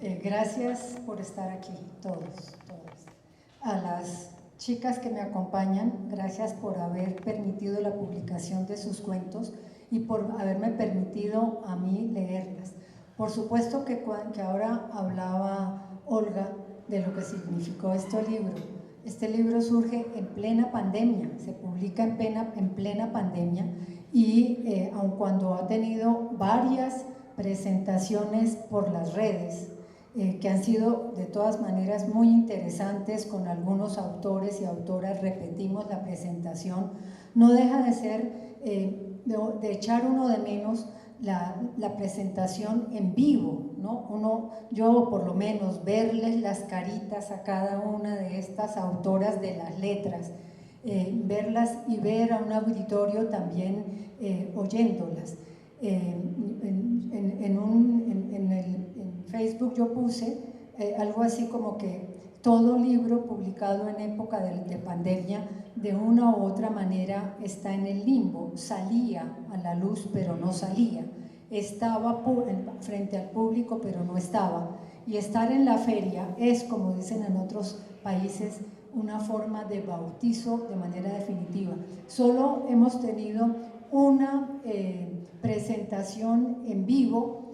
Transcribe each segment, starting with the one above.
Gracias por estar aquí, todos. A las chicas que me acompañan, gracias por haber permitido la publicación de sus cuentos y por haberme permitido a mí leerlas. Por supuesto que ahora hablaba Olga de lo que significó este libro. Este libro surge en plena pandemia, se publica en plena pandemia y aun cuando ha tenido varias presentaciones por las redes, que han sido de todas maneras muy interesantes, con algunos autores y autoras repetimos la presentación, no deja de ser, de echar uno de menos la presentación en vivo, ¿no? Yo por lo menos verles las caritas a cada una de estas autoras de las letras, verlas y ver a un auditorio también oyéndolas. En Facebook yo puse algo así como que todo libro publicado en época de pandemia de una u otra manera está en el limbo, salía a la luz pero no salía, estaba frente al público pero no estaba, y estar en la feria es, como dicen en otros países, una forma de bautizo de manera definitiva. Solo hemos tenido una presentación en vivo,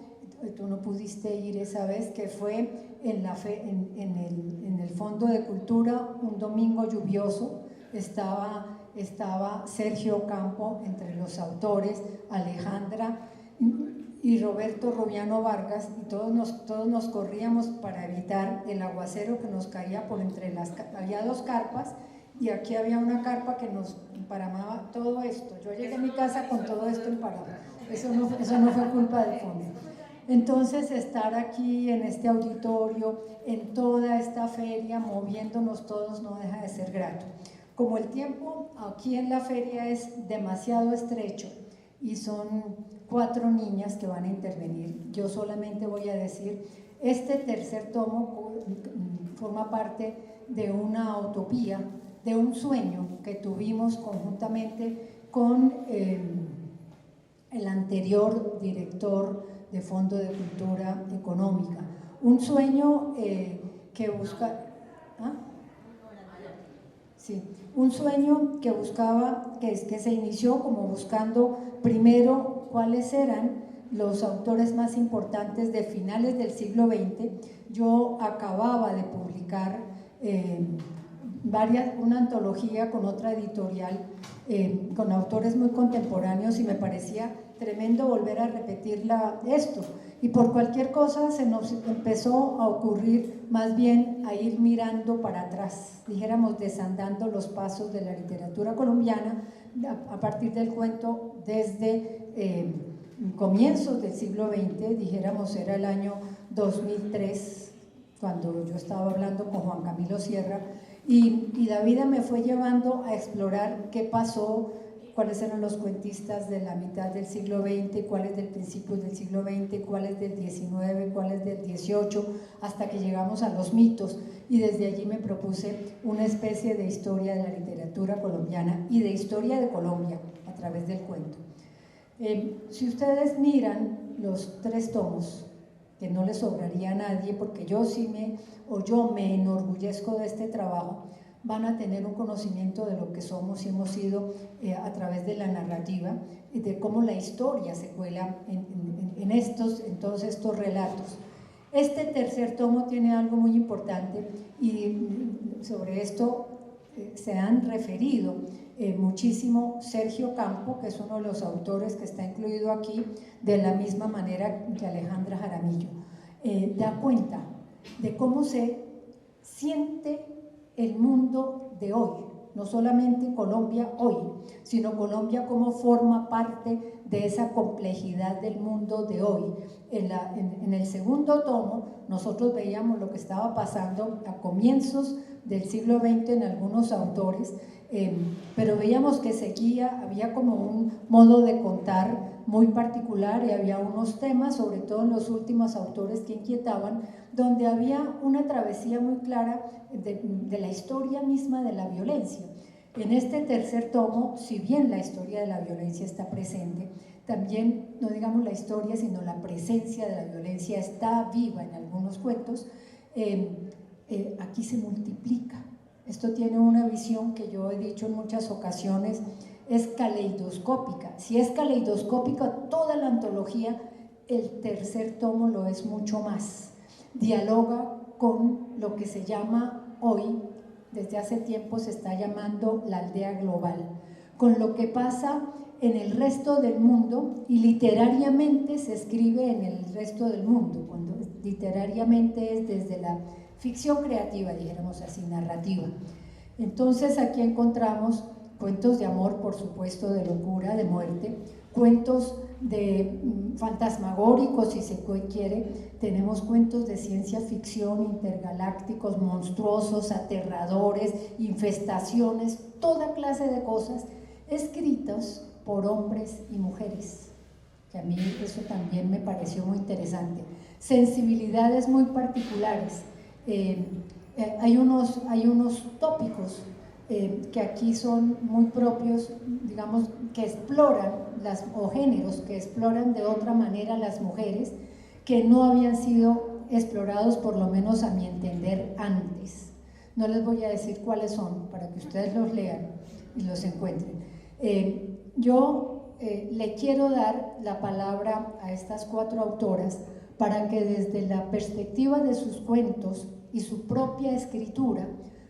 tú no pudiste ir esa vez, que fue en el Fondo de Cultura, un domingo lluvioso. Estaba Sergio Campo entre los autores, Alejandra y Roberto Rubiano Vargas, y todos nos corríamos para evitar el aguacero que nos caía por entre había dos carpas, y aquí había una carpa que nos emparamaba todo esto. Yo llegué a mi casa con todo esto emparado, eso no fue culpa del fondo. Entonces, estar aquí en este auditorio, en toda esta feria, moviéndonos todos, no deja de ser grato. Como el tiempo aquí en la feria es demasiado estrecho y son 4 niñas que van a intervenir, yo solamente voy a decir, este tercer tomo forma parte de una utopía, de un sueño que tuvimos conjuntamente con el anterior director de Fondo de Cultura Económica. Un sueño que busca... ¿Ah? Sí, un sueño que buscaba, que se inició como buscando primero cuáles eran los autores más importantes de finales del siglo XX. Yo acababa de publicar una antología con otra editorial, con autores muy contemporáneos, y me parecía tremendo volver a repetir esto, y por cualquier cosa se nos empezó a ocurrir más bien a ir mirando para atrás, dijéramos desandando los pasos de la literatura colombiana a partir del cuento desde comienzos del siglo XX, dijéramos era el año 2003 cuando yo estaba hablando con Juan Camilo Sierra, y la vida me fue llevando a explorar qué pasó, cuáles eran los cuentistas de la mitad del siglo XX, cuáles del principio del siglo XX, cuáles del XIX, cuáles del XVIII, hasta que llegamos a los mitos, y desde allí me propuse una especie de historia de la literatura colombiana y de historia de Colombia a través del cuento. Si ustedes miran los 3 tomos, que no les sobraría a nadie, porque yo me enorgullezco de este trabajo, van a tener un conocimiento de lo que somos y hemos sido a través de la narrativa, y de cómo la historia se cuela en todos estos relatos. Este tercer tomo tiene algo muy importante, y sobre esto se han referido muchísimo Sergio Campo, que es uno de los autores que está incluido aquí, de la misma manera que Alejandra Jaramillo. Da cuenta de cómo se siente el mundo de hoy, no solamente Colombia hoy, sino Colombia como forma parte de esa complejidad del mundo de hoy. En el segundo tomo nosotros veíamos lo que estaba pasando a comienzos del siglo XX en algunos autores, pero veíamos que había como un modo de contar muy particular, y había unos temas, sobre todo en los últimos autores, que inquietaban, donde había una travesía muy clara de la historia misma de la violencia. En este tercer tomo, si bien la historia de la violencia está presente, también, no digamos la historia, sino la presencia de la violencia está viva en algún algunos cuentos, aquí se multiplica. Esto tiene una visión que yo he dicho en muchas ocasiones, es caleidoscópica. Si es caleidoscópica toda la antología, el tercer tomo lo es mucho más. Dialoga con lo que se llama hoy, desde hace tiempo se está llamando la aldea global, con lo que pasa en el resto del mundo, y literariamente se escribe en el resto del mundo, cuando literariamente es desde la ficción creativa, dijéramos así, narrativa. Entonces aquí encontramos cuentos de amor, por supuesto, de locura, de muerte, cuentos de fantasmagóricos, si se quiere, tenemos cuentos de ciencia ficción, intergalácticos, monstruosos, aterradores, infestaciones, toda clase de cosas escritas por hombres y mujeres, que a mí eso también me pareció muy interesante. Sensibilidades muy particulares. Hay unos tópicos que aquí son muy propios, digamos, que exploran, o géneros que exploran de otra manera las mujeres, que no habían sido explorados, por lo menos a mi entender, antes. No les voy a decir cuáles son, para que ustedes los lean y los encuentren. Yo le quiero dar la palabra a estas 4 autoras para que desde la perspectiva de sus cuentos y su propia escritura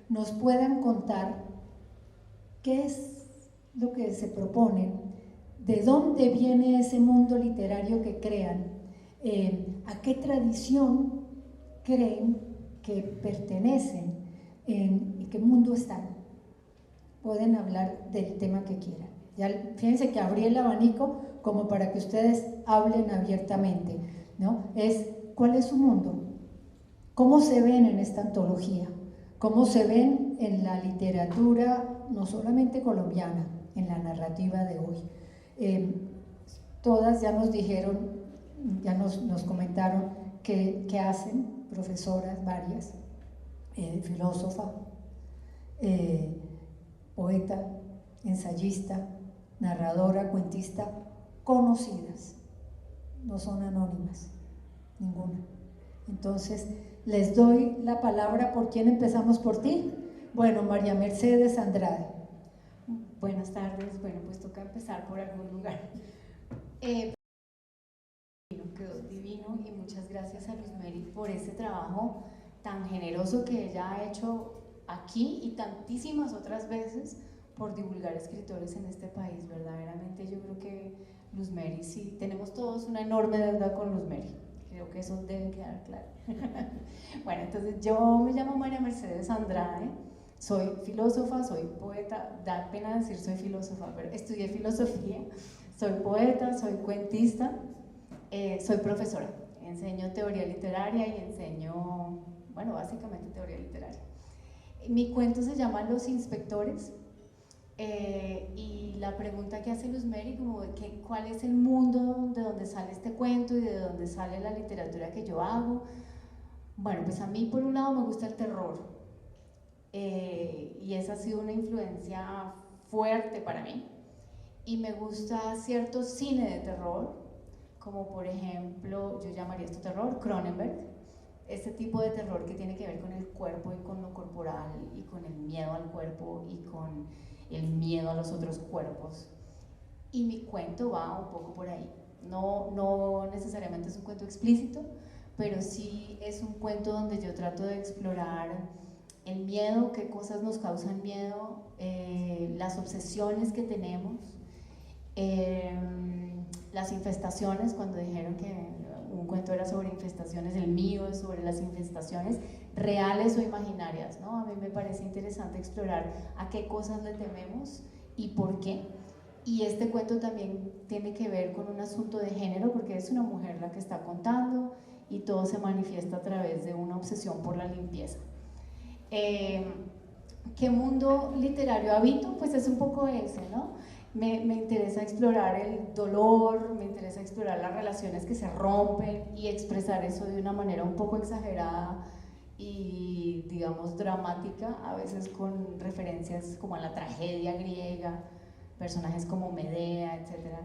nos puedan contar qué es lo que se proponen, de dónde viene ese mundo literario que crean, a qué tradición creen que pertenecen, en qué mundo están. Pueden hablar del tema que quieran. Ya, fíjense que abrí el abanico como para que ustedes hablen abiertamente, ¿no? ¿Cuál es su mundo? ¿Cómo se ven en esta antología? ¿Cómo se ven en la literatura, no solamente colombiana, en la narrativa de hoy? Todas ya nos dijeron, ya nos comentaron qué hacen, profesoras varias, filósofa, poeta, ensayista, narradora, cuentista, conocidas, no son anónimas, ninguna. Entonces, les doy la palabra. ¿Por quién empezamos? ¿Por ti? Bueno, María Mercedes Andrade. Buenas tardes. Bueno, pues toca empezar por algún lugar. Quedó divino, y muchas gracias a Luz Mary por ese trabajo tan generoso que ella ha hecho aquí y tantísimas otras veces por divulgar escritores en este país. Verdaderamente yo creo que Luz Mary, sí, tenemos todos una enorme deuda con Luz Mary. Creo que eso debe quedar claro. Bueno, entonces yo me llamo María Mercedes Andrade, soy filósofa, soy poeta, da pena decir soy filósofa, pero estudié filosofía, soy poeta, soy cuentista, soy profesora, enseño teoría literaria y enseño, bueno, básicamente teoría literaria. Mi cuento se llama Los Inspectores. Y la pregunta que hace Luz Mary, como que cuál es el mundo de donde sale este cuento y de donde sale la literatura que yo hago. Bueno, pues a mí por un lado me gusta el terror, y esa ha sido una influencia fuerte para mí, y me gusta cierto cine de terror, como por ejemplo, yo llamaría esto terror, Cronenberg, este tipo de terror que tiene que ver con el cuerpo y con lo corporal y con el miedo al cuerpo y con el miedo a los otros cuerpos. Y mi cuento va un poco por ahí. No necesariamente es un cuento explícito, pero sí es un cuento donde yo trato de explorar el miedo, qué cosas nos causan miedo, las obsesiones que tenemos, las infestaciones. Cuando dijeron que un cuento era sobre infestaciones, el mío es sobre las infestaciones reales o imaginarias, ¿no? A mí me parece interesante explorar a qué cosas le tememos y por qué. Y este cuento también tiene que ver con un asunto de género, porque es una mujer la que está contando y todo se manifiesta a través de una obsesión por la limpieza. ¿Qué mundo literario habito? Pues es un poco ese, ¿no? Me interesa explorar el dolor, me interesa explorar las relaciones que se rompen y expresar eso de una manera un poco exagerada y, digamos, dramática, a veces con referencias como a la tragedia griega, personajes como Medea, etcétera,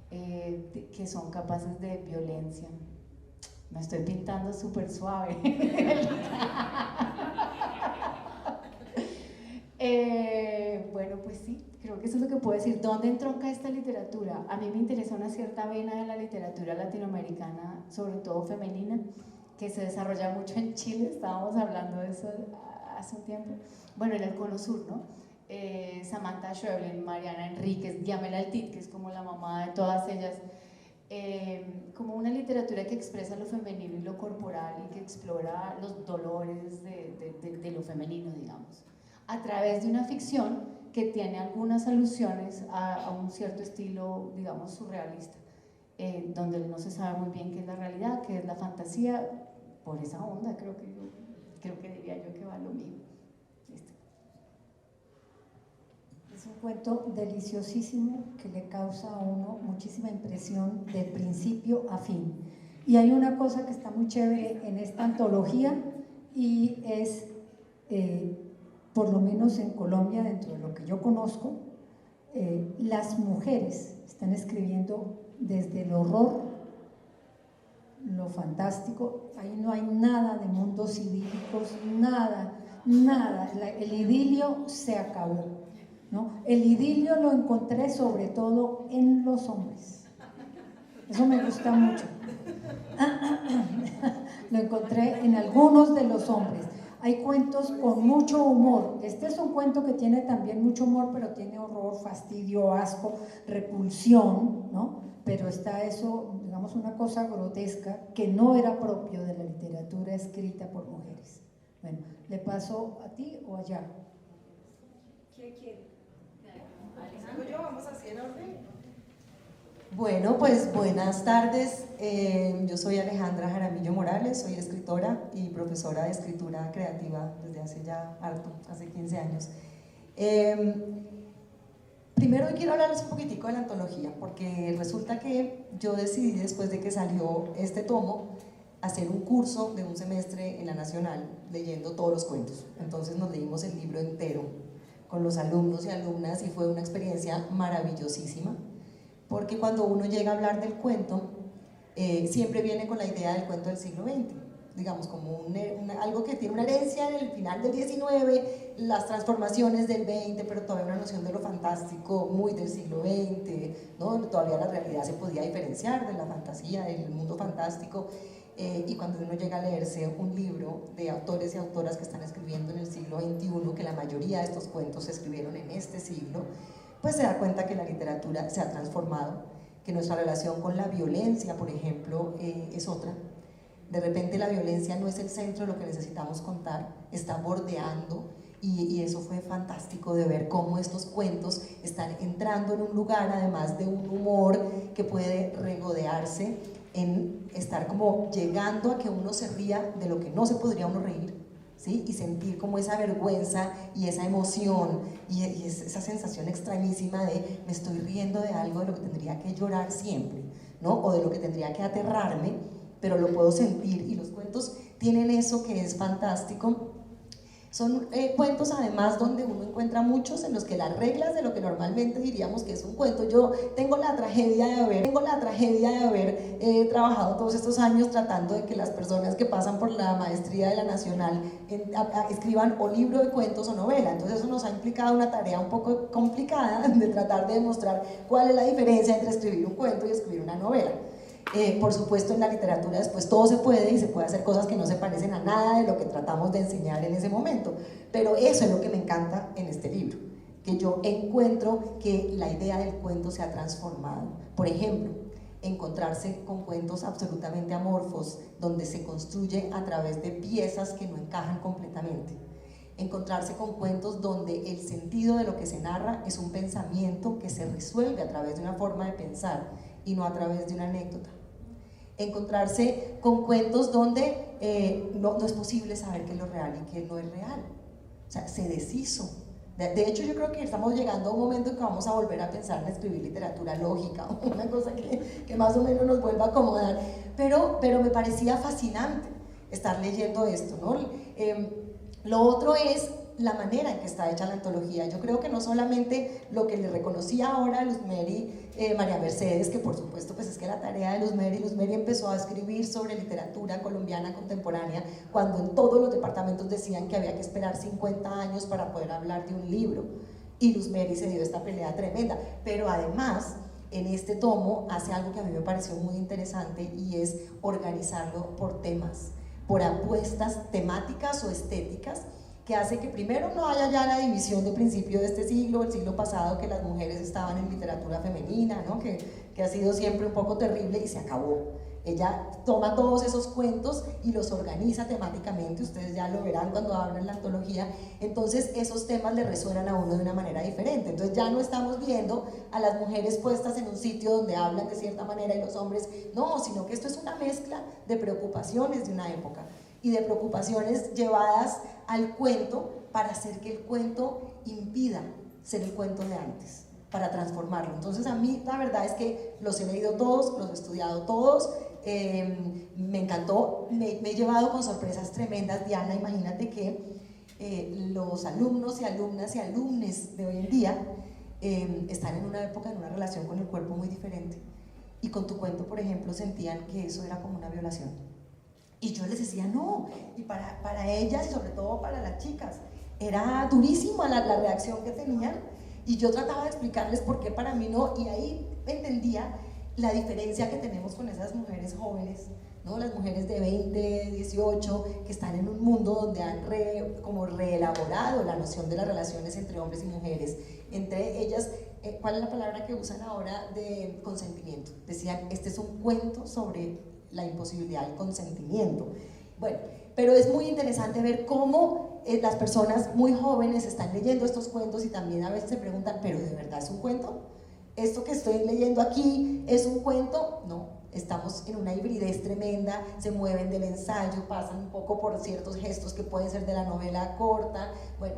que son capaces de violencia. Me estoy pintando súper suave. Bueno, pues sí, creo que eso es lo que puedo decir. ¿Dónde entronca esta literatura? A mí me interesa una cierta vena de la literatura latinoamericana, sobre todo femenina, que se desarrolla mucho en Chile. Estábamos hablando de eso hace un tiempo. Bueno, en el Cono Sur, ¿no? Samantha Schweblin, Mariana Enríquez, Diamela Altit, que es como la mamá de todas ellas. Como una literatura que expresa lo femenino y lo corporal y que explora los dolores de lo femenino, digamos, a través de una ficción que tiene algunas alusiones a un cierto estilo, digamos, surrealista, donde no se sabe muy bien qué es la realidad, qué es la fantasía. Por esa onda creo que diría yo que va lo mío. Listo. Es un cuento deliciosísimo que le causa a uno muchísima impresión del principio a fin. Y hay una cosa que está muy chévere en esta antología y es, por lo menos en Colombia, dentro de lo que yo conozco, las mujeres están escribiendo desde el horror, lo fantástico. Ahí no hay nada de mundos idílicos, nada, el idilio se acabó, ¿no? El idilio lo encontré sobre todo en los hombres, eso me gusta mucho. Lo encontré en algunos de los hombres. Hay cuentos con mucho humor. Este es un cuento que tiene también mucho humor, pero tiene horror, fastidio, asco, repulsión, ¿no? Pero está eso, digamos, una cosa grotesca que no era propio de la literatura escrita por mujeres. Bueno, ¿le paso a ti o allá? ¿Quién quiere? Alejandro, yo, vamos así en orden. Bueno, pues buenas tardes. Yo soy Alejandra Jaramillo Morales, soy escritora y profesora de escritura creativa desde hace ya harto, hace 15 años. Primero quiero hablarles un poquitico de la antología, porque resulta que yo decidí, después de que salió este tomo, hacer un curso de un semestre en la Nacional leyendo todos los cuentos. Entonces nos leímos el libro entero con los alumnos y alumnas y fue una experiencia maravillosísima, porque cuando uno llega a hablar del cuento, siempre viene con la idea del cuento del siglo XX, digamos, como algo que tiene una herencia en el final del XIX, las transformaciones del XX, pero todavía una noción de lo fantástico muy del siglo XX, ¿no? Todavía la realidad se podía diferenciar de la fantasía, del mundo fantástico, y cuando uno llega a leerse un libro de autores y autoras que están escribiendo en el siglo XXI, que la mayoría de estos cuentos se escribieron en este siglo, pues se da cuenta que la literatura se ha transformado, que nuestra relación con la violencia, por ejemplo, es otra. De repente la violencia no es el centro de lo que necesitamos contar, está bordeando, y eso fue fantástico de ver cómo estos cuentos están entrando en un lugar, además de un humor que puede regodearse en estar como llegando a que uno se ría de lo que no se podría uno reír, ¿sí? Y sentir como esa vergüenza y esa emoción y esa sensación extrañísima de me estoy riendo de algo de lo que tendría que llorar siempre, ¿no? O de lo que tendría que aterrarme, pero lo puedo sentir, y los cuentos tienen eso que es fantástico. Son cuentos además donde uno encuentra muchos en los que las reglas de lo que normalmente diríamos que es un cuento. Yo tengo la tragedia de haber trabajado todos estos años tratando de que las personas que pasan por la maestría de la Nacional escriban o libro de cuentos o novela. Entonces eso nos ha implicado una tarea un poco complicada de tratar de demostrar cuál es la diferencia entre escribir un cuento y escribir una novela. Por supuesto, en la literatura después todo se puede, y se puede hacer cosas que no se parecen a nada de lo que tratamos de enseñar en ese momento, pero eso es lo que me encanta en este libro, que yo encuentro que la idea del cuento se ha transformado. Por ejemplo, encontrarse con cuentos absolutamente amorfos, donde se construye a través de piezas que no encajan completamente. Encontrarse con cuentos donde el sentido de lo que se narra es un pensamiento que se resuelve a través de una forma de pensar y no a través de una anécdota. Encontrarse con cuentos donde no es posible saber qué es lo real y qué no es real. O sea, se deshizo. De hecho, yo creo que estamos llegando a un momento en que vamos a volver a pensar en escribir literatura lógica, una cosa que más o menos nos vuelva a acomodar. Pero me parecía fascinante estar leyendo esto, ¿no? Lo otro es la manera en que está hecha la antología. Yo creo que no solamente lo que le reconocía ahora a Luz Mary, María Mercedes, que por supuesto pues es que la tarea de Luz Mary empezó a escribir sobre literatura colombiana contemporánea cuando en todos los departamentos decían que había que esperar 50 años para poder hablar de un libro, y Luz Mary se dio esta pelea tremenda, pero además en este tomo hace algo que a mí me pareció muy interesante, y es organizarlo por temas, por apuestas temáticas o estéticas, que hace que primero no haya ya la división de principio de este siglo, el siglo pasado, que las mujeres estaban en literatura femenina, ¿no? que ha sido siempre un poco terrible, y se acabó. Ella toma todos esos cuentos y los organiza temáticamente, ustedes ya lo verán cuando abran la antología, entonces esos temas le resuenan a uno de una manera diferente. Entonces ya no estamos viendo a las mujeres puestas en un sitio donde hablan de cierta manera y los hombres no, sino que esto es una mezcla de preocupaciones de una época y de preocupaciones llevadas al cuento para hacer que el cuento impida ser el cuento de antes, para transformarlo. Entonces a mí la verdad es que los he leído todos, los he estudiado todos, me encantó, me he llevado con sorpresas tremendas. Diana, imagínate que los alumnos y alumnas y alumnes de hoy en día están en una época, en una relación con el cuerpo muy diferente, y con tu cuento, por ejemplo, sentían que eso era como una violación, y yo les decía no, y para ellas y sobre todo para las chicas era durísima la reacción que tenían, y yo trataba de explicarles por qué para mí no, y ahí entendía la diferencia que tenemos con esas mujeres jóvenes, ¿no? Las mujeres de 20, 18, que están en un mundo donde han como reelaborado la noción de las relaciones entre hombres y mujeres, entre ellas, ¿cuál es la palabra que usan ahora? De consentimiento. Decían, este es un cuento sobre la imposibilidad del consentimiento. Bueno, pero es muy interesante ver cómo las personas muy jóvenes están leyendo estos cuentos y también a veces se preguntan, ¿pero de verdad es un cuento? ¿Esto que estoy leyendo aquí es un cuento? No, estamos en una hibridez tremenda, se mueven del ensayo, pasan un poco por ciertos gestos que pueden ser de la novela corta. Bueno,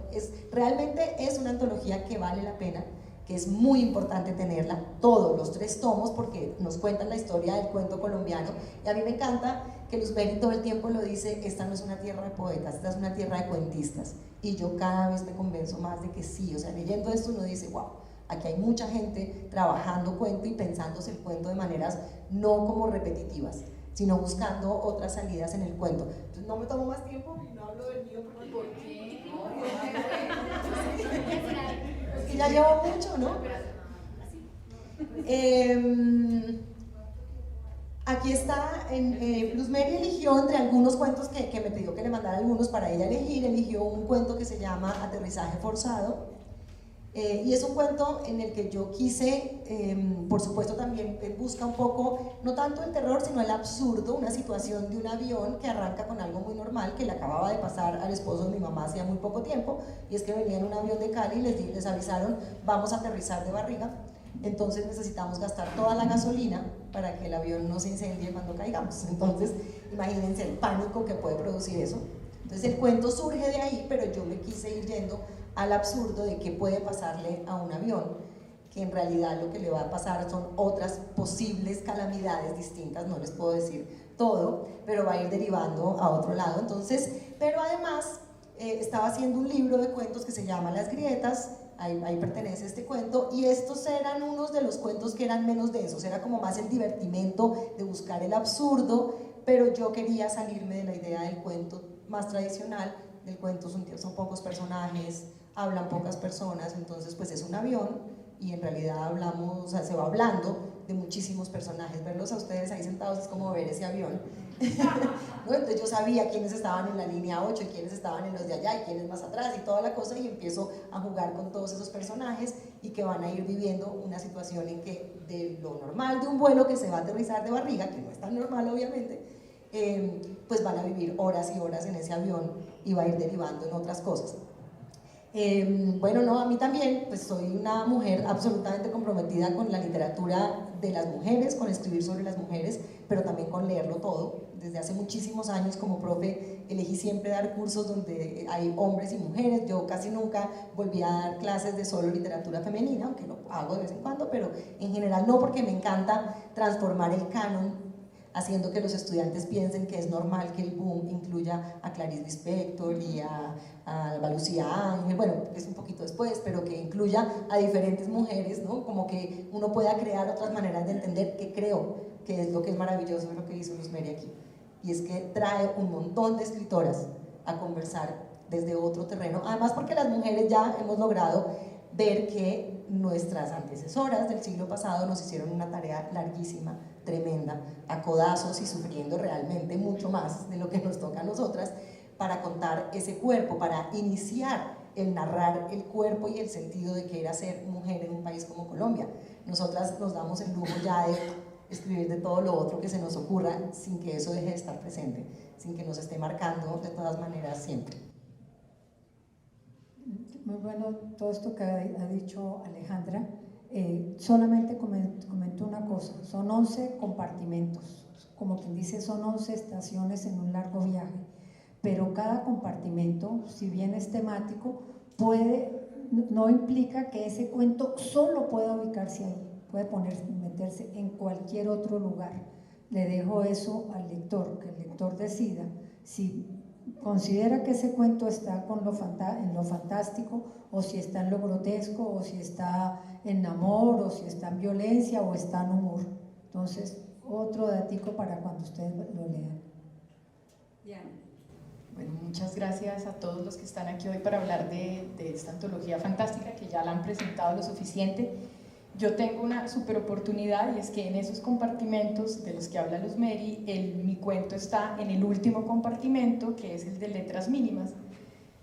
realmente es una antología que vale la pena, que es muy importante tenerla, todos los 3 tomos, porque nos cuentan la historia del cuento colombiano, y a mí me encanta que Luz Mary todo el tiempo lo dice, esta no es una tierra de poetas, esta es una tierra de cuentistas, y yo cada vez me convenzo más de que sí, o sea, leyendo esto uno dice, wow, aquí hay mucha gente trabajando cuento y pensándose el cuento de maneras no como repetitivas, sino buscando otras salidas en el cuento. Entonces no me tomo más tiempo y no hablo del mío porque... ¿Por qué? Es que ya llevo mucho, ¿no? Aquí está, Luz Mary eligió entre algunos cuentos que me pidió que le mandara algunos para ella elegir, eligió un cuento que se llama Aterrizaje Forzado. Y es un cuento en el que yo quise, por supuesto también busca un poco, no tanto el terror, sino el absurdo, una situación de un avión que arranca con algo muy normal, que le acababa de pasar al esposo de mi mamá hacía muy poco tiempo, y es que venía en un avión de Cali y les avisaron, vamos a aterrizar de barriga, entonces necesitamos gastar toda la gasolina para que el avión no se incendie cuando caigamos. Entonces, imagínense el pánico que puede producir eso. Entonces el cuento surge de ahí, pero yo me quise ir yendo al absurdo de qué puede pasarle a un avión, que en realidad lo que le va a pasar son otras posibles calamidades distintas, no les puedo decir todo, pero va a ir derivando a otro lado. Entonces, pero además estaba haciendo un libro de cuentos que se llama Las Grietas, ahí pertenece este cuento, y estos eran unos de los cuentos que eran menos densos, era como más el divertimento de buscar el absurdo, pero yo quería salirme de la idea del cuento más tradicional, del cuento son pocos personajes, hablan pocas personas, entonces pues es un avión y en realidad hablamos, o sea, se va hablando de muchísimos personajes, verlos a ustedes ahí sentados es como ver ese avión. ¿No? Entonces yo sabía quiénes estaban en la línea 8 y quiénes estaban en los de allá y quiénes más atrás y toda la cosa, y empiezo a jugar con todos esos personajes y que van a ir viviendo una situación en que de lo normal de un vuelo que se va a aterrizar de barriga, que no es tan normal obviamente, pues van a vivir horas y horas en ese avión y va a ir derivando en otras cosas. Bueno, no, a mí también, pues soy una mujer absolutamente comprometida con la literatura de las mujeres, con escribir sobre las mujeres, pero también con leerlo todo. Desde hace muchísimos años como profe elegí siempre dar cursos donde hay hombres y mujeres. Yo casi nunca volví a dar clases de solo literatura femenina, aunque lo hago de vez en cuando, pero en general no, porque me encanta transformar el canon. haciendo que los estudiantes piensen que es normal que el boom incluya a Clarice Lispector y a Alba Lucía Ángel, bueno, es un poquito después, pero que incluya a diferentes mujeres, ¿no? Como que uno pueda crear otras maneras de entender, que creo que es lo que es maravilloso de lo que hizo Luz Mary aquí, y es que trae un montón de escritoras a conversar desde otro terreno, además porque las mujeres ya hemos logrado ver que nuestras antecesoras del siglo pasado nos hicieron una tarea larguísima, tremenda, a codazos y sufriendo realmente mucho más de lo que nos toca a nosotras, para contar ese cuerpo, para iniciar el narrar el cuerpo y el sentido de que era ser mujer en un país como Colombia. Nosotras nos damos el lujo ya de escribir de todo lo otro que se nos ocurra sin que eso deje de estar presente, sin que nos esté marcando de todas maneras siempre. Muy bueno todo esto que ha dicho Alejandra. Solamente comento una cosa, son 11 compartimentos, como quien dice, son 11 estaciones en un largo viaje, pero cada compartimento, si bien es temático, no implica que ese cuento solo pueda ubicarse ahí, puede meterse en cualquier otro lugar. Le dejo eso al lector, que el lector decida si considera que ese cuento está en lo fantástico, o si está en lo grotesco, o si está en amor, o si está en violencia, o está en humor. Entonces, otro datico para cuando ustedes lo lean. Diana. Bueno, muchas gracias a todos los que están aquí hoy para hablar de esta antología fantástica, que ya la han presentado lo suficiente. Yo tengo una super oportunidad, y es que en esos compartimentos de los que habla Luz Mary, mi cuento está en el último compartimento, que es el de letras mínimas.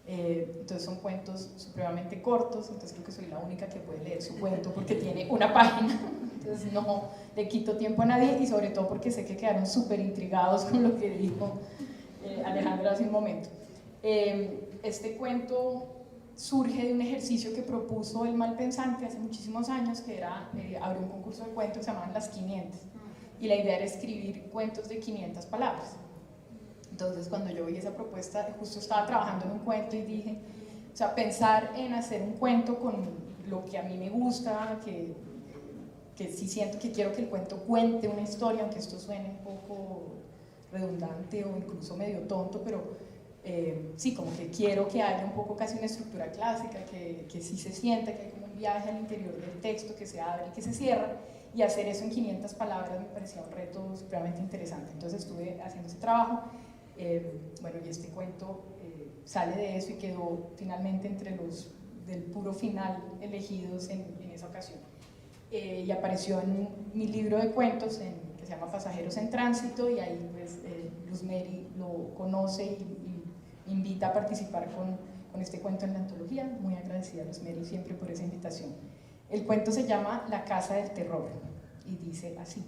Entonces son cuentos supremamente cortos, entonces creo que soy la única que puede leer su cuento porque tiene una página, entonces no le quito tiempo a nadie, y sobre todo porque sé que quedaron súper intrigados con lo que dijo Alejandra hace un momento. Este cuento surge de un ejercicio que propuso el Malpensante hace muchísimos años, que era abrió un concurso de cuentos que se llamaban Las 500, y la idea era escribir cuentos de 500 palabras. Entonces, cuando yo vi esa propuesta, justo estaba trabajando en un cuento y dije, o sea, pensar en hacer un cuento con lo que a mí me gusta, que sí siento que quiero que el cuento cuente una historia, aunque esto suene un poco redundante o incluso medio tonto, pero sí, como que quiero que haya un poco casi una estructura clásica, que sí se sienta, que hay como un viaje al interior del texto que se abre y que se cierra, y hacer eso en 500 palabras me parecía un reto supremamente interesante. Entonces estuve haciendo ese trabajo, bueno, y este cuento sale de eso y quedó finalmente entre los del puro final elegidos en esa ocasión. Y apareció en mi libro de cuentos que se llama Pasajeros en Tránsito, y ahí pues Luz Mary lo conoce y invita a participar con este cuento en la antología. Muy agradecida a Luz Mary siempre por esa invitación. El cuento se llama La Casa del Terror y dice así: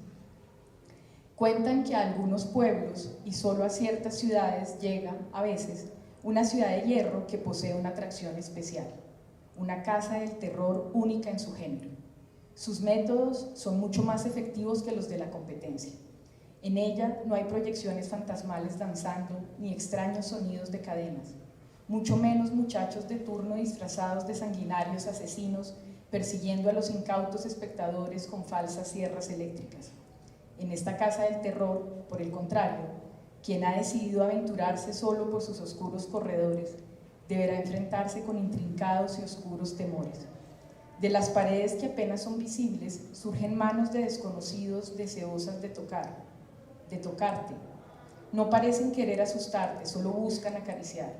cuentan que a algunos pueblos y solo a ciertas ciudades llega, a veces, una ciudad de hierro que posee una atracción especial, una casa del terror única en su género. Sus métodos son mucho más efectivos que los de la competencia. En ella no hay proyecciones fantasmales danzando ni extraños sonidos de cadenas, mucho menos muchachos de turno disfrazados de sanguinarios asesinos persiguiendo a los incautos espectadores con falsas sierras eléctricas. En esta casa del terror, por el contrario, quien ha decidido aventurarse solo por sus oscuros corredores deberá enfrentarse con intrincados y oscuros temores. De las paredes que apenas son visibles surgen manos de desconocidos deseosas de tocarte. No parecen querer asustarte, solo buscan acariciar.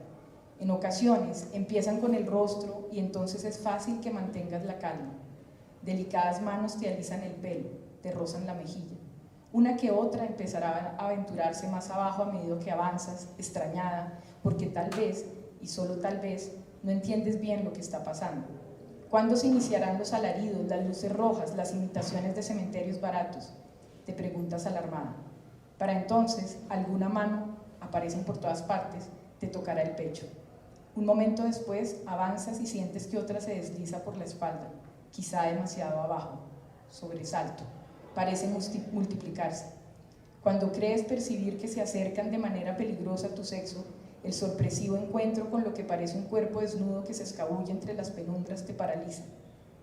En ocasiones empiezan con el rostro y entonces es fácil que mantengas la calma. Delicadas manos te alisan el pelo, te rozan la mejilla. Una que otra empezará a aventurarse más abajo a medida que avanzas, extrañada, porque tal vez, y solo tal vez, no entiendes bien lo que está pasando. ¿Cuándo se iniciarán los alaridos, las luces rojas, las imitaciones de cementerios baratos? Te preguntas alarmada. Para entonces, alguna mano, aparecen por todas partes, te tocará el pecho. Un momento después, avanzas y sientes que otra se desliza por la espalda, quizá demasiado abajo. Sobresalto. Parecen multiplicarse. Cuando crees percibir que se acercan de manera peligrosa a tu sexo, el sorpresivo encuentro con lo que parece un cuerpo desnudo que se escabulle entre las penumbras te paraliza.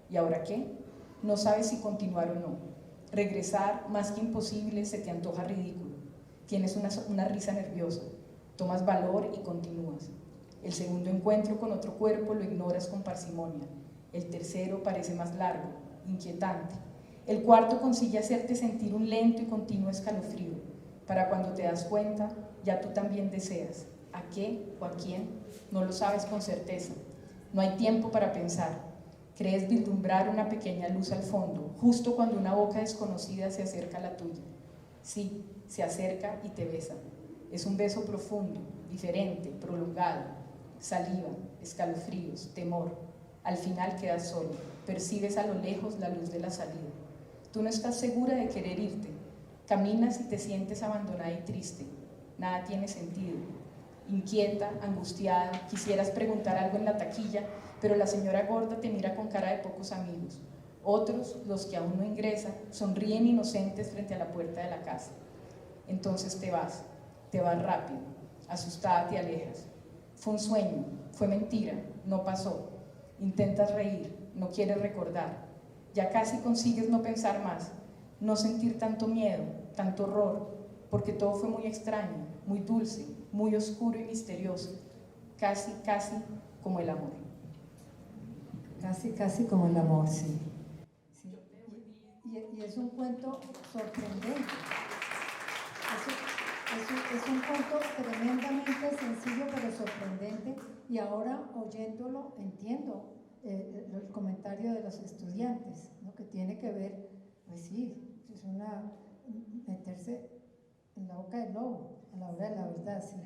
¿Y ahora qué? No sabes si continuar o no. Regresar, más que imposible, se te antoja ridículo. Tienes una risa nerviosa, tomas valor y continúas. El segundo encuentro con otro cuerpo lo ignoras con parsimonia. El tercero parece más largo, inquietante. El cuarto consigue hacerte sentir un lento y continuo escalofrío. Para cuando te das cuenta, ya tú también deseas. ¿A qué o a quién? No lo sabes con certeza. No hay tiempo para pensar. Crees vislumbrar una pequeña luz al fondo, justo cuando una boca desconocida se acerca a la tuya. Sí, se acerca y te besa. Es un beso profundo, diferente, prolongado. Saliva, escalofríos, temor. Al final quedas solo. Percibes a lo lejos la luz de la salida. Tú no estás segura de querer irte. Caminas y te sientes abandonada y triste. Nada tiene sentido. Inquieta, angustiada, quisieras preguntar algo en la taquilla, pero la señora gorda te mira con cara de pocos amigos. Otros, los que aún no ingresan, sonríen inocentes frente a la puerta de la casa. Entonces te vas rápido, asustada te alejas. Fue un sueño, fue mentira, no pasó. Intentas reír, no quieres recordar. Ya casi consigues no pensar más, no sentir tanto miedo, tanto horror, porque todo fue muy extraño, muy dulce, muy oscuro y misterioso, casi, casi como el amor. Casi, casi como el amor, sí. Sí. Y es un cuento sorprendente. Es un cuento tremendamente sencillo pero sorprendente, y ahora oyéndolo entiendo el comentario de los estudiantes, ¿no? Que tiene que ver, pues sí, es meterse en la boca del lobo a la hora de la verdad, sí.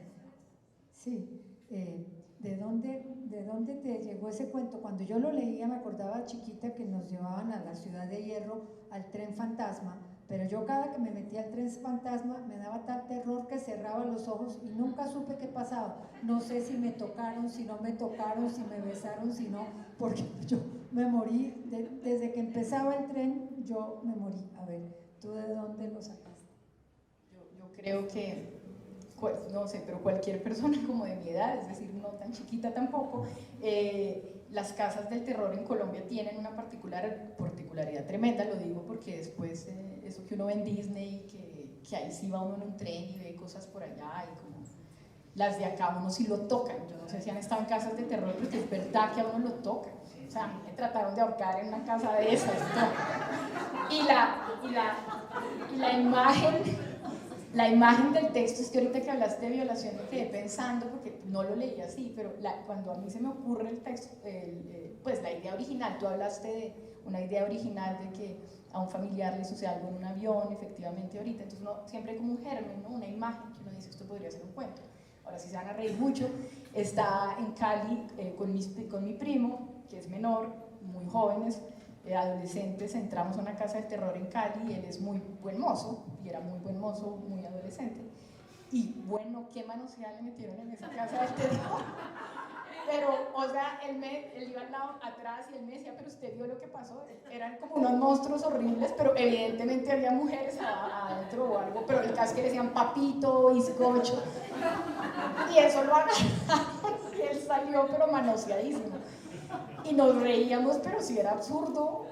Sí, ¿de dónde te llegó ese cuento? Cuando yo lo leía me acordaba chiquita que nos llevaban a la Ciudad de Hierro al tren fantasma, pero yo cada que me metía al tren fantasma me daba tal terror que cerraba los ojos y nunca supe qué pasaba. No sé si me tocaron, si no me tocaron, si me besaron, si no, porque yo me morí, desde que empezaba el tren yo me morí. A ver, ¿tú de dónde lo sacaste? Yo creo que, no sé, pero cualquier persona como de mi edad, es decir, no tan chiquita tampoco, las casas del terror en Colombia tienen una particularidad tremenda, lo digo porque después eso que uno ve en Disney, que ahí sí va uno en un tren y ve cosas por allá, y como las de acá uno sí lo tocan. Yo no sé si han estado en casas de terror, pero es verdad que a uno lo tocan. O sea, a mí me trataron de ahorcar en una casa de esas, ¿no? Y la imagen del texto, es que ahorita que hablaste de violación me quedé pensando, porque no lo leí así, pero cuando a mí se me ocurre el texto, pues la idea original, tú hablaste de una idea original de que a un familiar le sucede algo en un avión, efectivamente ahorita, entonces uno siempre hay como un germen, ¿no? Una imagen que uno dice, esto podría ser un cuento. Ahora sí se van a reír mucho. Está en Cali con mi primo, que es menor, muy jóvenes, adolescentes, entramos a una casa del terror en Cali, y él es muy buen mozo, y era muy buen mozo, muy adolescente, y bueno, qué manoseada le metieron en esa casa del terror. Pero, o sea, él iba al lado, atrás, y él me decía, pero usted vio lo que pasó, eran como unos monstruos horribles, pero evidentemente había mujeres adentro o algo, pero el caso es que le decían papito, bizcocho, y eso lo agarraron, y él salió pero manoseadísimo. Y nos reíamos, pero sí era absurdo.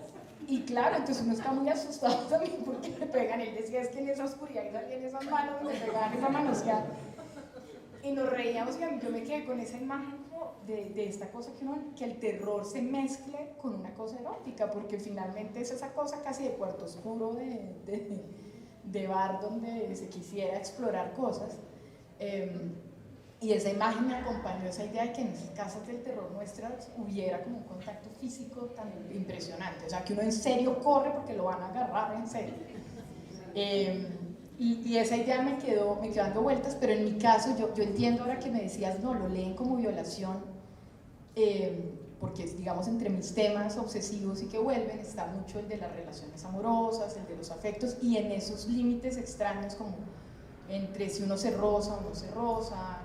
Y claro, entonces uno está muy asustado también porque le pegan. Él decía, es que en esa oscuridad y salían esas manos y me pegaban esa manoseada. Y nos reíamos, y a mí yo me quedé con esa imagen de esta cosa que el terror se mezcle con una cosa erótica, porque finalmente es esa cosa casi de cuarto oscuro de bar donde se quisiera explorar cosas. Y esa imagen me acompañó, esa idea de que en esas casas del terror nuestras hubiera como un contacto físico tan impresionante, o sea, que uno en serio corre porque lo van a agarrar en serio. Y esa idea me quedó dando vueltas, pero en mi caso yo entiendo ahora que me decías, no, lo leen como violación, porque digamos entre mis temas obsesivos y que vuelven está mucho el de las relaciones amorosas, el de los afectos, y en esos límites extraños como entre si uno se roza o no se roza,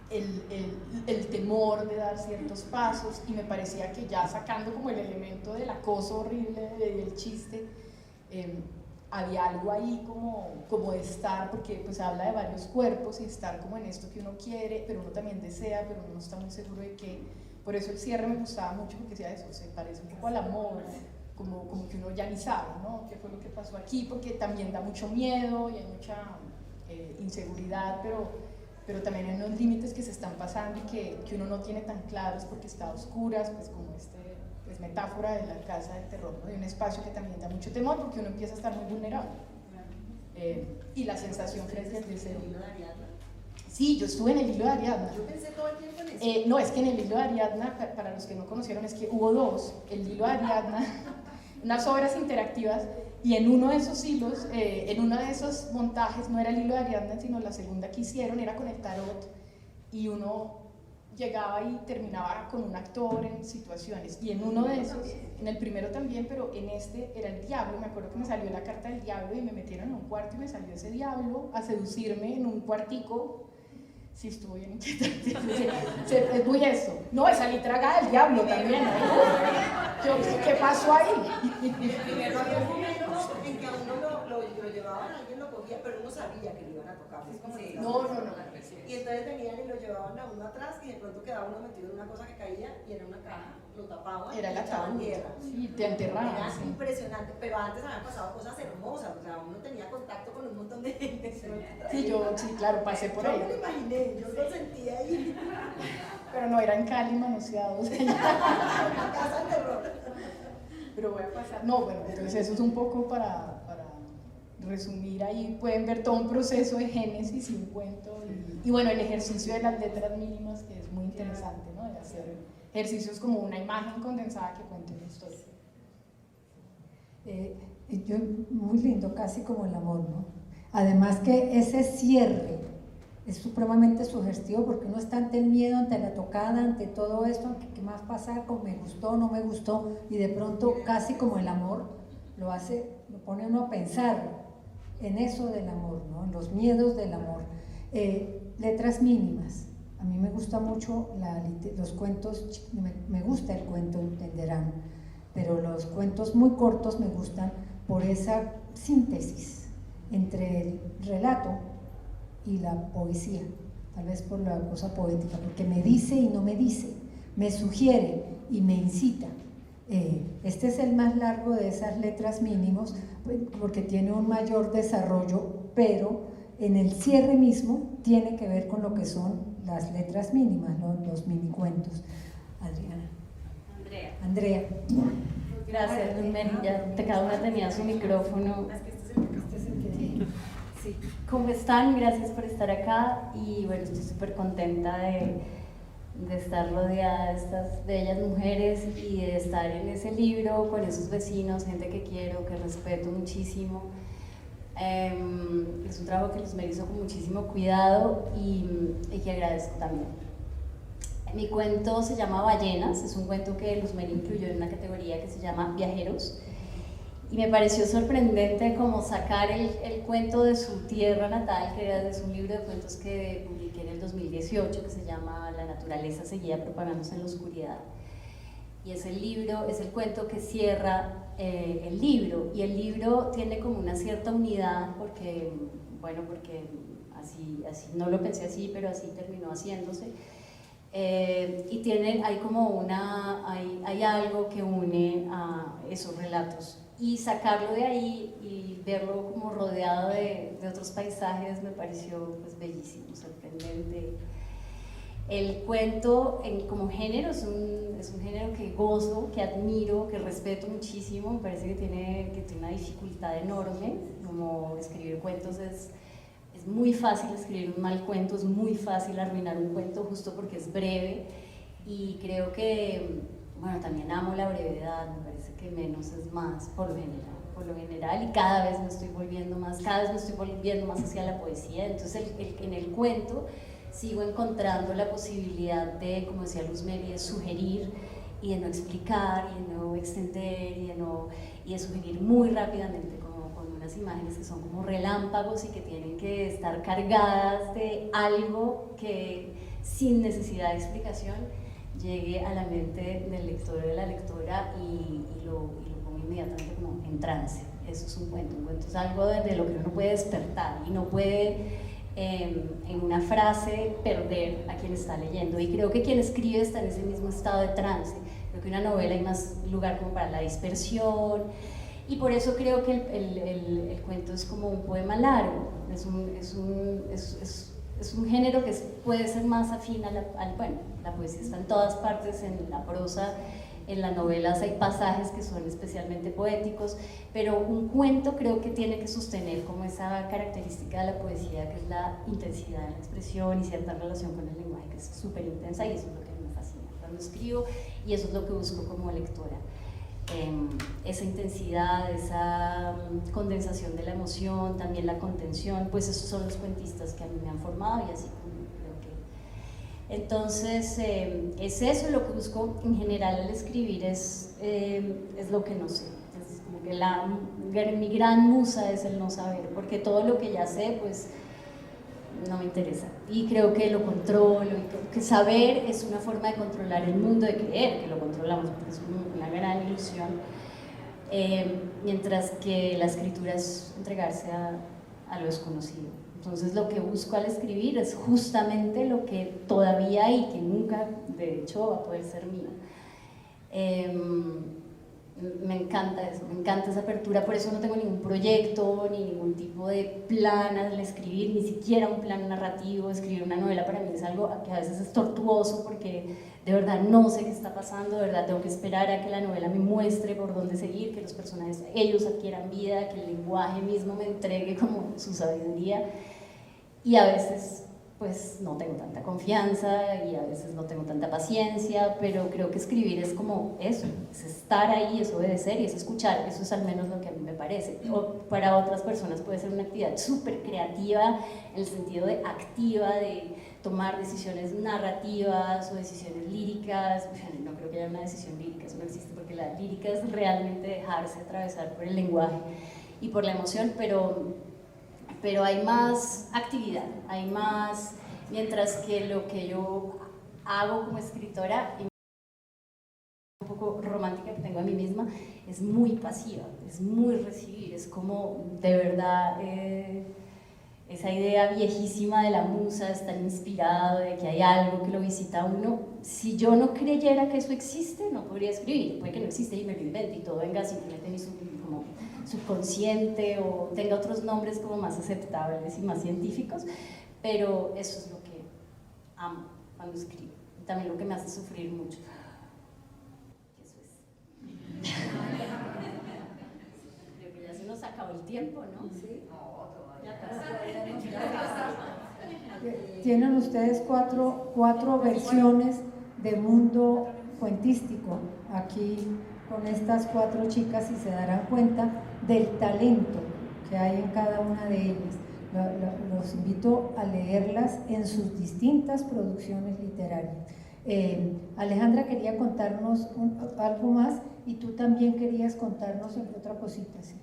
el temor de dar ciertos pasos, y me parecía que ya sacando como el elemento del acoso horrible del chiste, había algo ahí como de estar, porque pues habla de varios cuerpos y estar como en esto que uno quiere, pero uno también desea, pero uno no está muy seguro de qué. Por eso el cierre me gustaba mucho, porque decía eso, se parece un poco al amor, como que uno ya ni sabe, ¿no? ¿Qué fue lo que pasó aquí? Porque también da mucho miedo y hay mucha inseguridad, pero también hay unos límites que se están pasando y que uno no tiene tan claros porque está a oscuras, pues como pues, metáfora de la casa del terror, ¿no? De un espacio que también da mucho temor porque uno empieza a estar muy vulnerable. Y la sensación frente al deseo. Sí, yo estuve en el hilo de Ariadna. Yo pensé todo el tiempo en eso. No, es que en el hilo de Ariadna, para los que no conocieron, es que hubo dos. El hilo de Ariadna, unas obras interactivas, y en uno de esos hilos, en uno de esos montajes, no era el hilo de Ariadna, sino la segunda que hicieron, era con el tarot, y uno llegaba y terminaba con un actor en situaciones. Y en uno de esos, en el primero también, pero en este era el diablo. Me acuerdo que me salió la carta del diablo y me metieron en un cuarto y me salió ese diablo a seducirme en un cuartico. Sí, estuvo bien inquietante. Es muy eso. No, salí tragada del diablo también. ¿Qué pasó ahí? Primero había un momento en que a uno lo llevaban, alguien lo cogía, pero uno sabía que lo iban a tocar. Es como si No. Y entonces venían y lo llevaban a uno atrás y de pronto quedaba uno metido en una cosa que caía y era una caja, lo tapaban Era y la lo echaban tabla. tierra. Sí, te enterraban. Era Sí. impresionante, pero antes habían pasado cosas hermosas, o sea, uno tenía contacto con un montón de gente. Sí, claro, pasé por Yo ahí. me lo imaginé, yo lo sentía ahí. Pero no, era en Cali manoseados. La casa del terror. Pero voy a pasar. No, bueno, entonces eso es un poco para resumir ahí. Pueden ver todo un proceso de génesis y un cuento. Y bueno, el ejercicio de las letras mínimas, que es muy interesante, ¿no? De hacer ejercicios como una imagen condensada que cuente una historia. Muy lindo, casi como el amor, ¿no? Además que ese cierre es supremamente sugestivo porque uno está ante el miedo, ante la tocada, ante todo esto, ¿qué más pasa? Como me gustó, no me gustó, y de pronto casi como el amor lo pone uno a pensar en eso del amor, ¿no? En los miedos del amor. Letras mínimas. A mí me gusta mucho los cuentos, me gusta el cuento, entenderán, pero los cuentos muy cortos me gustan por esa síntesis entre el relato y la poesía, tal vez por la cosa poética, porque me dice y no me dice, me sugiere y me incita. Este es el más largo de esas letras mínimos, porque tiene un mayor desarrollo, pero en el cierre mismo tiene que ver con lo que son las letras mínimas, ¿no? Los minicuentos. Adriana. Andrea. Gracias, Luz Mary. Ya cada una tenía su micrófono. Sí. ¿Cómo están? Gracias por estar acá y bueno, estoy súper contenta de estar rodeada de estas bellas mujeres y de estar en ese libro con esos vecinos, gente que quiero, que respeto muchísimo. Es un trabajo que Luz Mary hizo con muchísimo cuidado y que agradezco también. Mi cuento se llama Ballenas, es un cuento que Luz Mary incluyó en una categoría que se llama Viajeros. Y me pareció sorprendente como sacar el cuento de su tierra natal, que era de un libro de cuentos que publiqué en el 2018, que se llama La naturaleza seguía propagándose en la oscuridad. Y es el cuento que cierra el libro. Y el libro tiene como una cierta unidad, porque así no lo pensé así, pero así terminó haciéndose. Y hay algo que une a esos relatos. Y sacarlo de ahí y verlo como rodeado de otros paisajes me pareció pues bellísimo, sorprendente. El cuento como género es un género que gozo, que admiro, que respeto muchísimo. Me parece que tiene una dificultad enorme, como escribir cuentos es muy fácil escribir un mal cuento, es muy fácil arruinar un cuento justo porque es breve y creo que, bueno, también amo la brevedad, me parece que menos es más por lo general y cada vez me estoy volviendo más hacia la poesía, entonces en el cuento sigo encontrando la posibilidad de, como decía Luz Mary, de sugerir y de no explicar y de no extender y de sugerir muy rápidamente con unas imágenes que son como relámpagos y que tienen que estar cargadas de algo que sin necesidad de explicación llegue a la mente del lector o de la lectora y lo pongo inmediatamente como en trance. Eso es un cuento es algo de lo que uno puede despertar y no puede en una frase perder a quien está leyendo, y creo que quien escribe está en ese mismo estado de trance, Creo que una novela hay más lugar como para la dispersión, y por eso creo que el cuento es como un poema largo, es un género que puede ser más afín bueno, la poesía está en todas partes, en la prosa, en las novelas hay pasajes que son especialmente poéticos, pero un cuento creo que tiene que sostener como esa característica de la poesía, que es la intensidad de la expresión y cierta relación con el lenguaje, que es súper intensa, y eso es lo que a mí me fascina cuando escribo, y eso es lo que busco como lectora. Esa intensidad, esa condensación de la emoción, también la contención, pues esos son los cuentistas que a mí me han formado, y así como creo que... Entonces, es eso lo que busco en general al escribir, es lo que no sé, es como que mi gran musa es el no saber, porque todo lo que ya sé, pues no me interesa, y creo que lo controlo, y creo que saber es una forma de controlar el mundo, de creer que lo controlamos, porque es una gran ilusión, mientras que la escritura es entregarse a lo desconocido. Entonces lo que busco al escribir es justamente lo que todavía hay, que nunca de hecho va a poder ser mío. Me encanta eso, me encanta esa apertura, por eso no tengo ningún proyecto ni ningún tipo de plan al escribir, ni siquiera un plan narrativo. Escribir una novela para mí es algo que a veces es tortuoso, porque de verdad no sé qué está pasando, de verdad tengo que esperar a que la novela me muestre por dónde seguir, que los personajes ellos adquieran vida, que el lenguaje mismo me entregue como su sabiduría, y a veces pues no tengo tanta confianza y a veces no tengo tanta paciencia, pero creo que escribir es como eso, es estar ahí, es obedecer y es escuchar. Eso es al menos lo que a mí me parece. O para otras personas puede ser una actividad súper creativa, en el sentido de activa, de tomar decisiones narrativas o decisiones líricas. No creo que haya una decisión lírica, eso no existe, porque la lírica es realmente dejarse atravesar por el lenguaje y por la emoción, pero hay más actividad, hay más, mientras que lo que yo hago como escritora, un poco romántica que tengo a mí misma, es muy pasiva, es muy recibir, es como de verdad esa idea viejísima de la musa, de estar inspirado, de que hay algo que lo visita a uno. Si yo no creyera que eso existe, no podría escribir, puede que no existe y me lo invente y todo venga simplemente de mi subconsciente o tenga otros nombres como más aceptables y más científicos, pero eso es lo que amo cuando escribo, y también lo que me hace sufrir mucho. Eso es. Creo que ya se nos acabó el tiempo, ¿no? Sí. Tienen ustedes cuatro versiones de mundo cuentístico aquí con estas 4 chicas, y se darán cuenta del talento que hay en cada una de ellas. Los invito a leerlas en sus distintas producciones literarias. Alejandra quería contarnos algo más, y tú también querías contarnos otra cosita, ¿sí?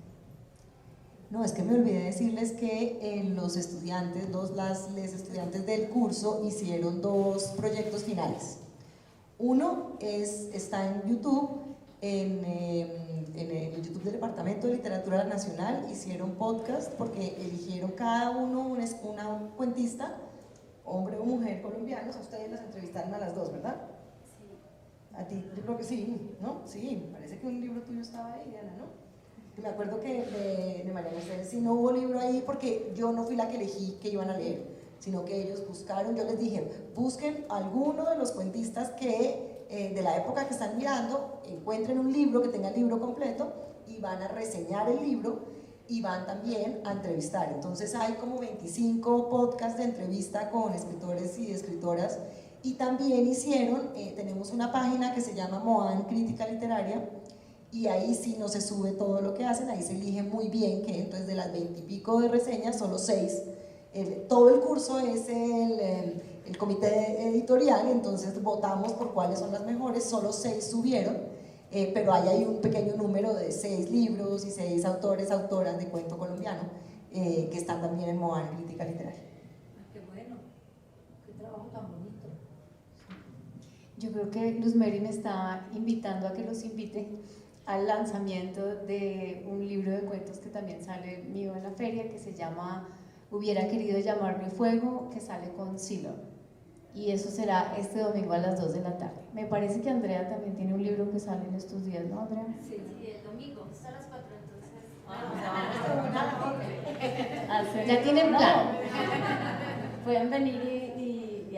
No, es que me olvidé decirles que los estudiantes, los estudiantes del curso hicieron 2 proyectos finales. Uno está en YouTube, en el YouTube del Departamento de Literatura Nacional. Hicieron podcast porque eligieron cada uno una cuentista, hombre o mujer, colombianos. A ustedes las entrevistaron a las 2, ¿verdad? Sí. A ti, yo creo que sí, ¿no? Sí, parece que un libro tuyo estaba ahí, Diana, ¿no? Me acuerdo que de María Mercedes sí no hubo libro ahí, porque yo no fui la que elegí que iban a leer, sino que ellos buscaron. Yo les dije, busquen alguno de los cuentistas que de la época que están mirando, encuentren un libro que tenga el libro completo y van a reseñar el libro y van también a entrevistar. Entonces hay como 25 podcasts de entrevista con escritores y escritoras, y también tenemos una página que se llama Moan Crítica Literaria, y ahí sí no se sube todo lo que hacen, ahí se elige muy bien, que entonces de las 20 y pico de reseñas, solo 6. Todo el curso es el comité editorial, entonces votamos por cuáles son las mejores, solo 6 subieron, pero hay un pequeño número de 6 libros y 6 autores, autoras de cuento colombiano, que están también en Moan Crítica Literaria. Qué bueno, qué trabajo tan bonito. Yo creo que Luz Mary me está invitando a que los invite al lanzamiento de un libro de cuentos que también sale mío en la feria, que se llama Hubiera querido llamarme fuego, que sale con Silo. y eso será este domingo a las 2 de la tarde. Me parece que Andrea también tiene un libro que sale en estos días, ¿no, Andrea? Sí, el domingo, es a las 4, entonces. Ya tienen plan. Pueden venir y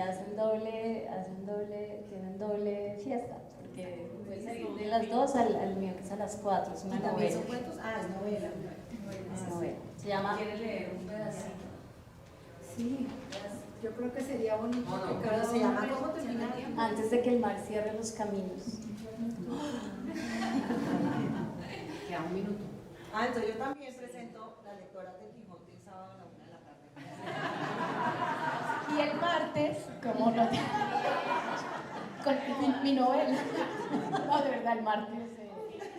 tienen doble fiesta, porque pueden salir de las 2 al mío, que es a las 4, es una novela. ¿Son cuentos? Ah, es novela. Es novela. Se llama... ¿Quieres leer un pedacito? Sí, yo creo que sería bonito que Pero cada se llama uno- ¿Cómo termina el tiempo? Antes de que el mar cierre los caminos. Queda un minuto. Ah, entonces yo también presento las lectoras del Quijote el sábado a la 1 de la tarde. Y el martes, como no, con mi novela. No, de verdad, el martes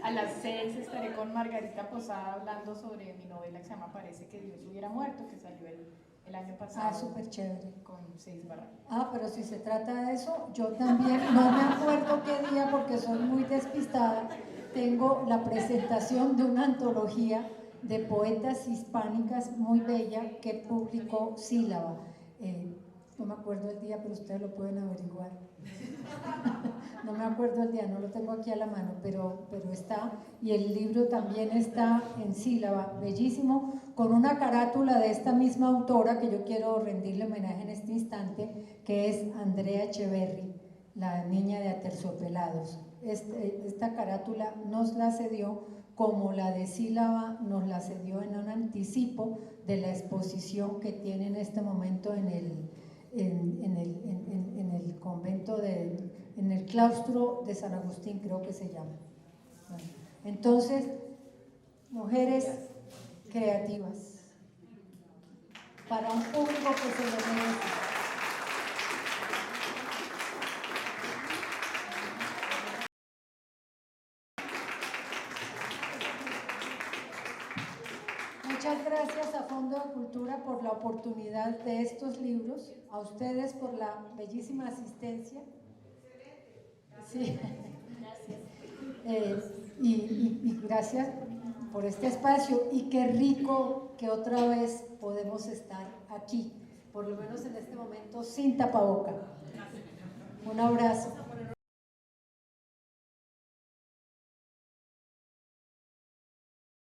a las 6 estaré con Margarita Posada hablando sobre mi novela que se llama Parece que Dios hubiera muerto, que salió el año pasado. Ah, súper chévere. Con 6 barras. Ah, pero si se trata de eso, yo también, no me acuerdo qué día porque soy muy despistada, tengo la presentación de una antología de poetas hispánicas muy bella que publicó Sílaba. No me acuerdo el día, pero ustedes lo pueden averiguar. No me acuerdo el día, no lo tengo aquí a la mano, pero está, y el libro también está en Sílaba, bellísimo, con una carátula de esta misma autora que yo quiero rendirle homenaje en este instante, que es Andrea Echeverry, la niña de Aterciopelados. Esta carátula nos la cedió, como la de Sílaba nos la cedió en un anticipo de la exposición que tiene en este momento en el convento en el claustro de San Agustín, creo que se llama. Bueno, entonces, mujeres creativas, para un público que se lo merece. Muchas gracias a Fondo de Cultura por la oportunidad de estos libros, a ustedes por la bellísima asistencia. Sí. Y gracias por este espacio y qué rico que otra vez podemos estar aquí, por lo menos en este momento sin tapaboca. Un abrazo.